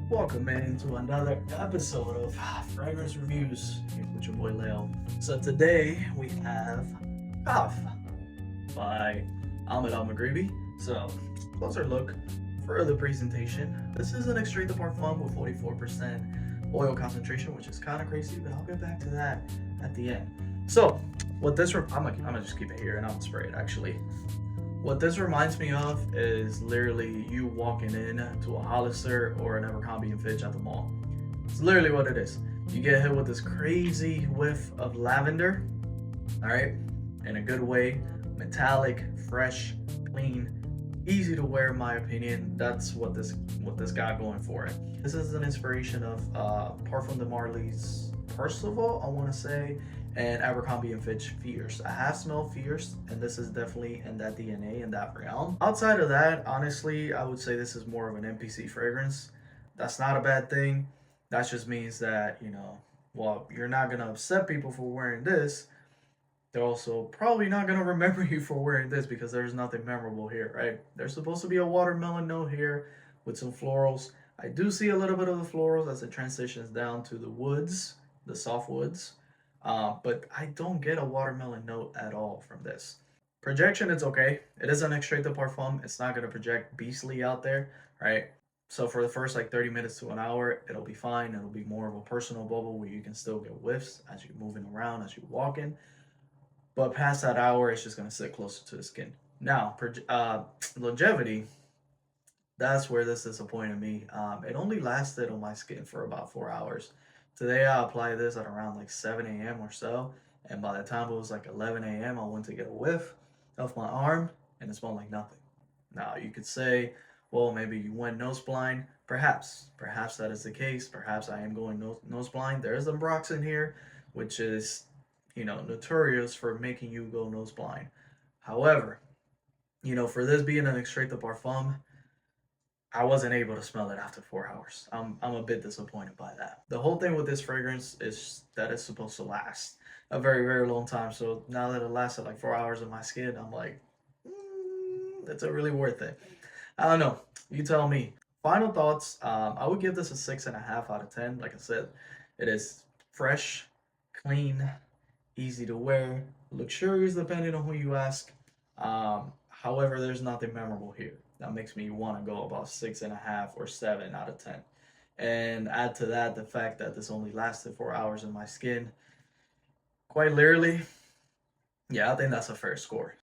Welcome into another episode of Fragrance Reviews here with your boy Leo. So today we have Kaaf by Ahmed Al Maghribi. So closer look for the presentation. This is an extrait de parfum with 44% oil concentration, which is kind of crazy, but I'll get back to that at the end. So what this I'm gonna just keep it here and I'll spray it actually. What this reminds me of is literally you walking in to a Hollister or an Abercrombie and Fitch at the mall. It's literally what it is. You get hit with this crazy whiff of lavender, all right, in a good way, metallic, fresh, clean, easy to wear in my opinion. That's what this got going for it. This is an inspiration of Parfum de Marly's Percival, I want to say, and Abercrombie and Fitch Fierce. I have smelled Fierce, and this is definitely in that DNA, in that realm. Outside of that, honestly, I would say this is more of an NPC fragrance. That's not a bad thing. That just means that, well, you're not gonna upset people for wearing this. They're also probably not gonna remember you for wearing this because there's nothing memorable here, right? There's supposed to be a watermelon note here with some florals. I do see a little bit of the florals as it transitions down to the woods, the soft woods. But I don't get a watermelon note at all from this. Projection, it's okay. It is an extrait de parfum. It's not going to project beastly out there, right? So for the first like 30 minutes to an hour, it'll be fine. It'll be more of a personal bubble where you can still get whiffs as you're moving around, as you're walking. But past that hour, it's just going to sit closer to the skin. Now, longevity, that's where this disappointed me. It only lasted on my skin for about 4 hours. Today I applied this at around like 7 a.m. or so, and by the time it was like 11 a.m., I went to get a whiff of my arm, and it smelled like nothing. Now you could say, well, maybe you went nose blind. Perhaps that is the case. Perhaps I am going nose blind. There is a Brox in here, which is, notorious for making you go nose blind. However, for this being an extrait de parfum, I wasn't able to smell it after 4 hours. I'm a bit disappointed by that. The whole thing with this fragrance is that it's supposed to last a very, very long time. So now that it lasted like 4 hours in my skin, I'm like, is it really worth it? I don't know. You tell me. Final thoughts. I would give this a 6.5 out of 10. Like I said, it is fresh, clean, easy to wear, luxurious depending on who you ask. However, there's nothing memorable here. That makes me want to go about 6.5 or 7 out of 10. And add to that the fact that this only lasted 4 hours in my skin. Quite literally, yeah, I think that's a fair score.